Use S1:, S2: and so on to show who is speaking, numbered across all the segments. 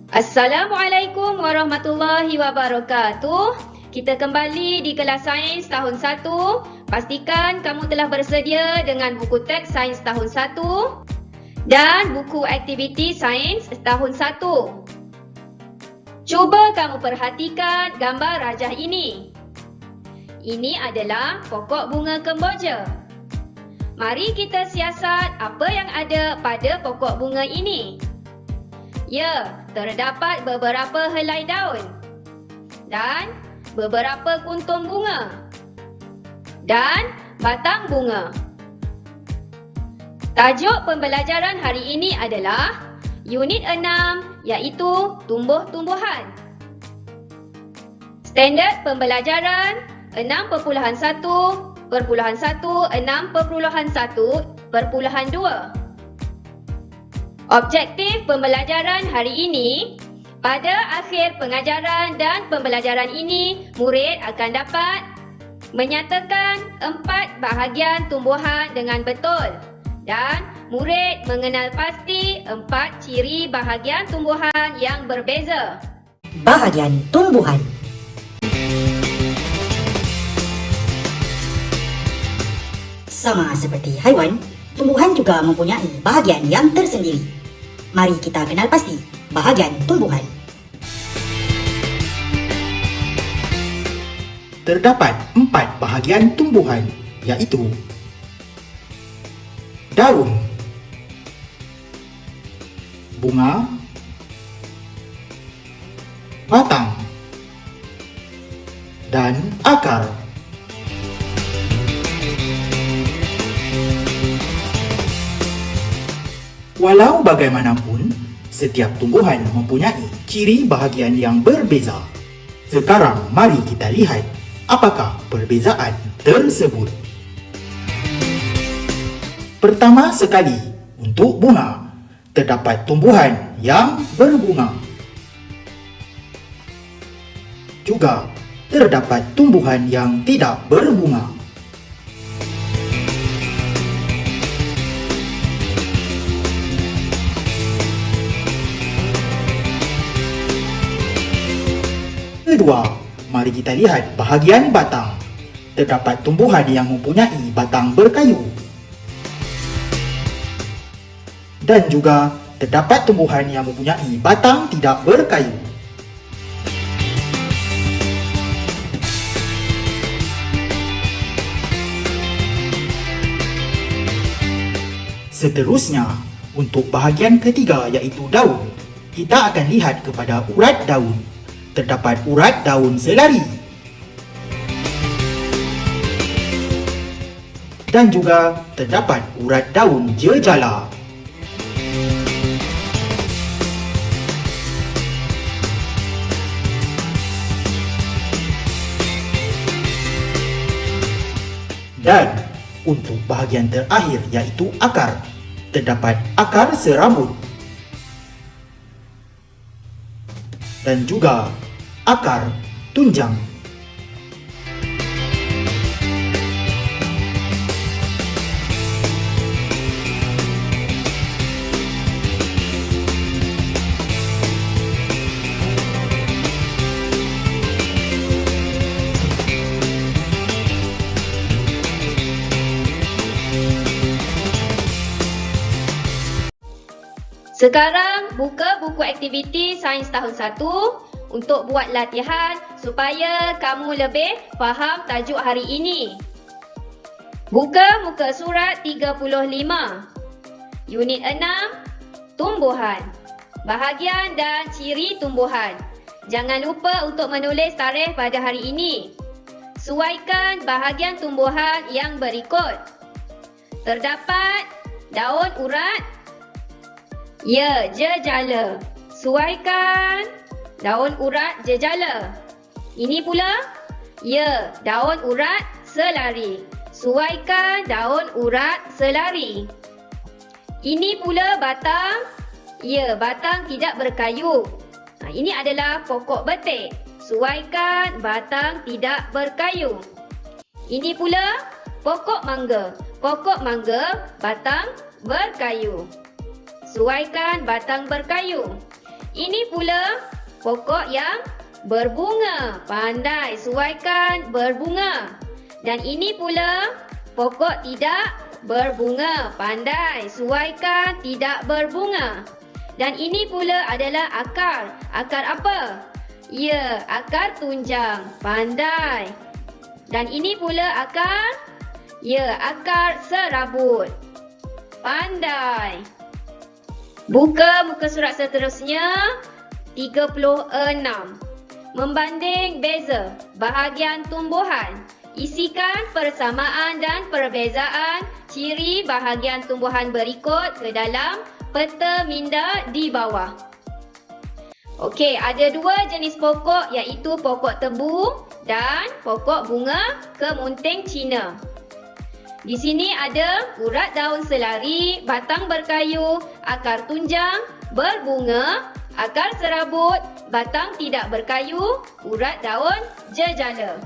S1: Assalamualaikum warahmatullahi wabarakatuh. Kita kembali di kelas sains tahun 1. Pastikan kamu telah bersedia dengan buku teks sains tahun 1 dan buku aktiviti sains tahun 1. Cuba kamu perhatikan gambar rajah ini. Ini adalah pokok bunga kemboja. Mari kita siasat apa yang ada pada pokok bunga ini. Ya, terdapat beberapa helai daun dan beberapa kuntum bunga dan batang bunga. Tajuk pembelajaran hari ini adalah Unit 6 iaitu tumbuh-tumbuhan. Standard pembelajaran 6.1.1.6.1.2. Objektif pembelajaran hari ini, pada akhir pengajaran dan pembelajaran ini, murid akan dapat menyatakan 4 bahagian tumbuhan dengan betul dan murid mengenal pasti 4 ciri bahagian tumbuhan yang berbeza.
S2: Bahagian tumbuhan. Sama seperti haiwan, tumbuhan juga mempunyai bahagian yang tersendiri. Mari kita kenal pasti bahagian tumbuhan.
S3: Terdapat 4 bahagian tumbuhan, iaitu daun, bunga, batang, dan akar. Walau bagaimanapun, setiap tumbuhan mempunyai ciri bahagian yang berbeza. Sekarang mari kita lihat apakah perbezaan tersebut. Pertama sekali, untuk bunga, terdapat tumbuhan yang berbunga. Juga terdapat tumbuhan yang tidak berbunga. Kedua, mari kita lihat bahagian batang. Terdapat tumbuhan yang mempunyai batang berkayu. Dan juga terdapat tumbuhan yang mempunyai batang tidak berkayu. Seterusnya, untuk bahagian ketiga iaitu daun, kita akan lihat kepada urat daun. Terdapat urat daun selari dan juga terdapat urat daun jejala. Dan untuk bahagian terakhir iaitu akar, terdapat akar serabut dan juga akar tunjang.
S1: Sekarang buka buku aktiviti sains tahun 1 untuk buat latihan supaya kamu lebih faham tajuk hari ini. Buka muka surat 35. Unit 6, tumbuhan. Bahagian dan ciri tumbuhan. Jangan lupa untuk menulis tarikh pada hari ini. Suaikan bahagian tumbuhan yang berikut. Terdapat daun urat. Ya, jejala. Suaikan daun urat jejala. Ini pula, ya, daun urat selari. Suaikan daun urat selari. Ini pula batang, ya, batang tidak berkayu. Ini adalah pokok betik. Suaikan batang tidak berkayu. Ini pula pokok mangga. Pokok mangga, batang berkayu. Suaikan batang berkayu. Ini pula pokok yang berbunga. Pandai suaikan berbunga. Dan ini pula pokok tidak berbunga. Pandai suaikan tidak berbunga. Dan ini pula adalah akar. Akar apa? Ya, akar tunjang. Pandai. Dan ini pula akar? Ya, akar serabut. Pandai. Buka muka surat seterusnya 36. Membanding beza bahagian tumbuhan. Isikan persamaan dan perbezaan ciri bahagian tumbuhan berikut ke dalam peta minda di bawah. Okey, ada dua jenis pokok iaitu pokok tebu dan pokok bunga kemunting Cina. Di sini ada urat daun selari, batang berkayu, akar tunjang, berbunga, akar serabut, batang tidak berkayu, urat daun jejala.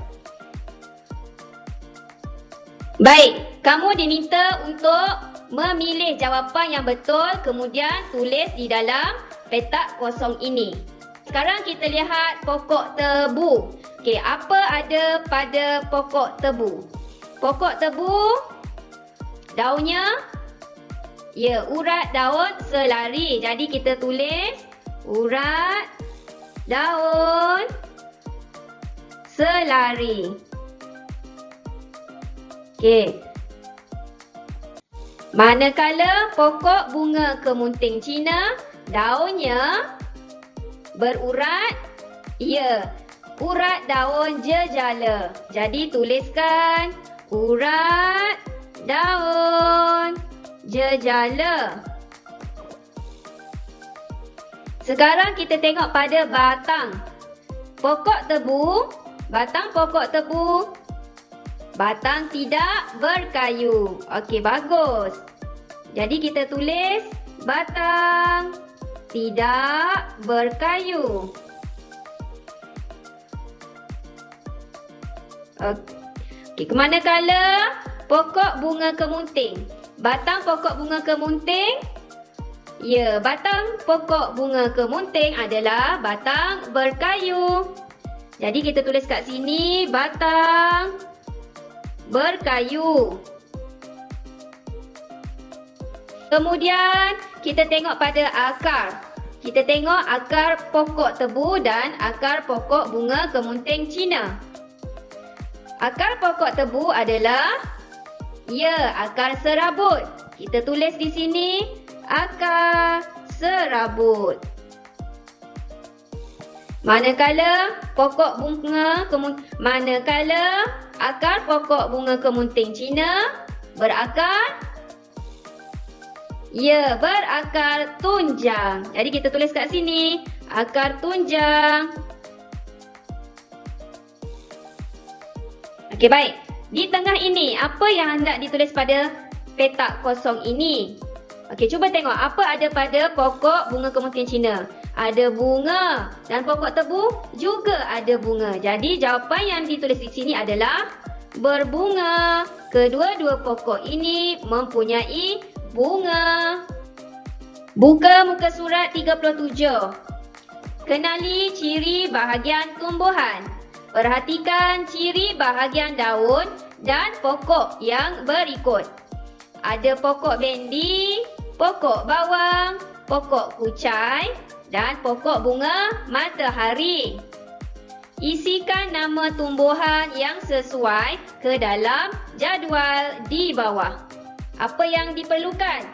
S1: Baik, kamu diminta untuk memilih jawapan yang betul kemudian tulis di dalam petak kosong ini. Sekarang kita lihat pokok tebu. Okey, apa ada pada pokok tebu? Pokok tebu, daunnya, ya, urat daun selari. Jadi kita tulis urat daun selari. Okey. Manakala pokok bunga kemunting Cina, daunnya berurat, ya, urat daun jejala. Jadi tuliskan urat daun jejala. Sekarang kita tengok pada batang pokok tebu. Batang pokok tebu, batang tidak berkayu. Okey, bagus. Jadi kita tulis batang tidak berkayu. Okey, kemanakala pokok bunga kemunting. Batang pokok bunga kemunting, ya, batang pokok bunga kemunting adalah batang berkayu. Jadi kita tulis kat sini batang berkayu. Kemudian kita tengok pada akar. Kita tengok akar pokok tebu dan akar pokok bunga kemunting Cina. Akar pokok tebu adalah, ya, akar serabut. Kita tulis di sini akar serabut. Manakala akar pokok bunga kemunting Cina berakar, ya, berakar tunjang. Jadi kita tulis kat sini akar tunjang. Okey, baik. Di tengah ini, apa yang hendak ditulis pada petak kosong ini? Okey, cuba tengok apa ada pada pokok bunga kemunting Cina. Ada bunga dan pokok tebu juga ada bunga. Jadi jawapan yang ditulis di sini adalah berbunga. Kedua-dua pokok ini mempunyai bunga. Buka muka surat 37. Kenali ciri bahagian tumbuhan. Perhatikan ciri bahagian daun dan pokok yang berikut. Ada pokok bendi, pokok bawang, pokok kucai dan pokok bunga matahari. Isikan nama tumbuhan yang sesuai ke dalam jadual di bawah. Apa yang diperlukan?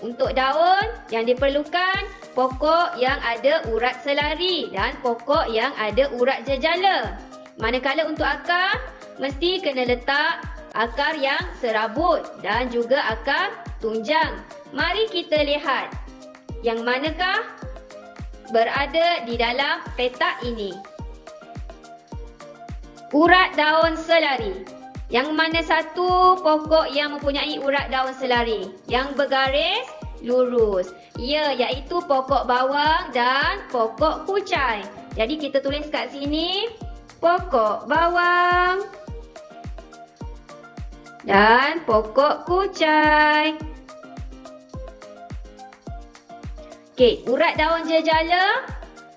S1: Untuk daun yang diperlukan pokok yang ada urat selari dan pokok yang ada urat jejala. Manakala untuk akar, mesti kena letak akar yang serabut dan juga akar tunjang. Mari kita lihat yang manakah berada di dalam petak ini. Urat daun selari. Yang mana satu pokok yang mempunyai urat daun selari? Yang bergaris lurus. Ya, iaitu pokok bawang dan pokok kucai. Jadi kita tulis kat sini pokok bawang dan pokok kucai. Okey, urat daun jejala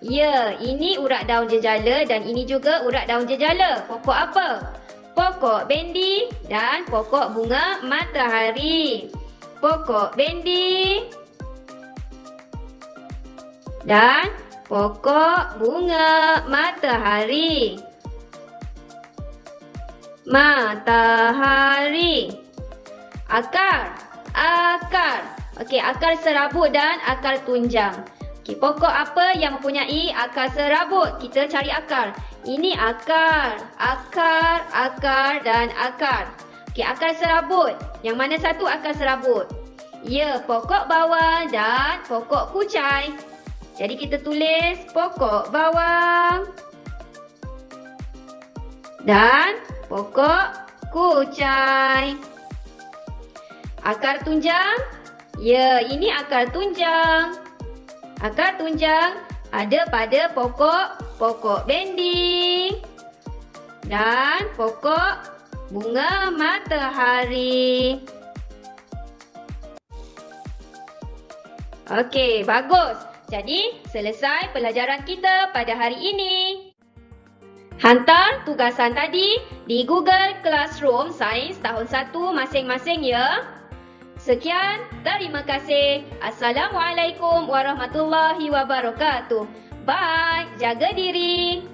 S1: Ya, ini urat daun jejala dan ini juga urat daun jejala. Pokok apa? Pokok bendi dan pokok bunga matahari. Pokok bendi dan pokok bunga matahari. Matahari. Akar. Okey, akar serabut dan akar tunjang. Okey, pokok apa yang mempunyai akar serabut? Kita cari akar. Ini akar, dan akar. Okey, akar serabut. Yang mana satu akar serabut? Ya, pokok bawang dan pokok kucai. Jadi kita tulis pokok bawang dan pokok kucai. Akar tunjang? Ya, ini akar tunjang. Akar tunjang ada pada pokok bendi dan pokok bunga matahari. Okey, bagus. Jadi, selesai pelajaran kita pada hari ini. Hantar tugasan tadi di Google Classroom Sains tahun 1 masing-masing ya. Sekian, terima kasih. Assalamualaikum warahmatullahi wabarakatuh. Bye, jaga diri.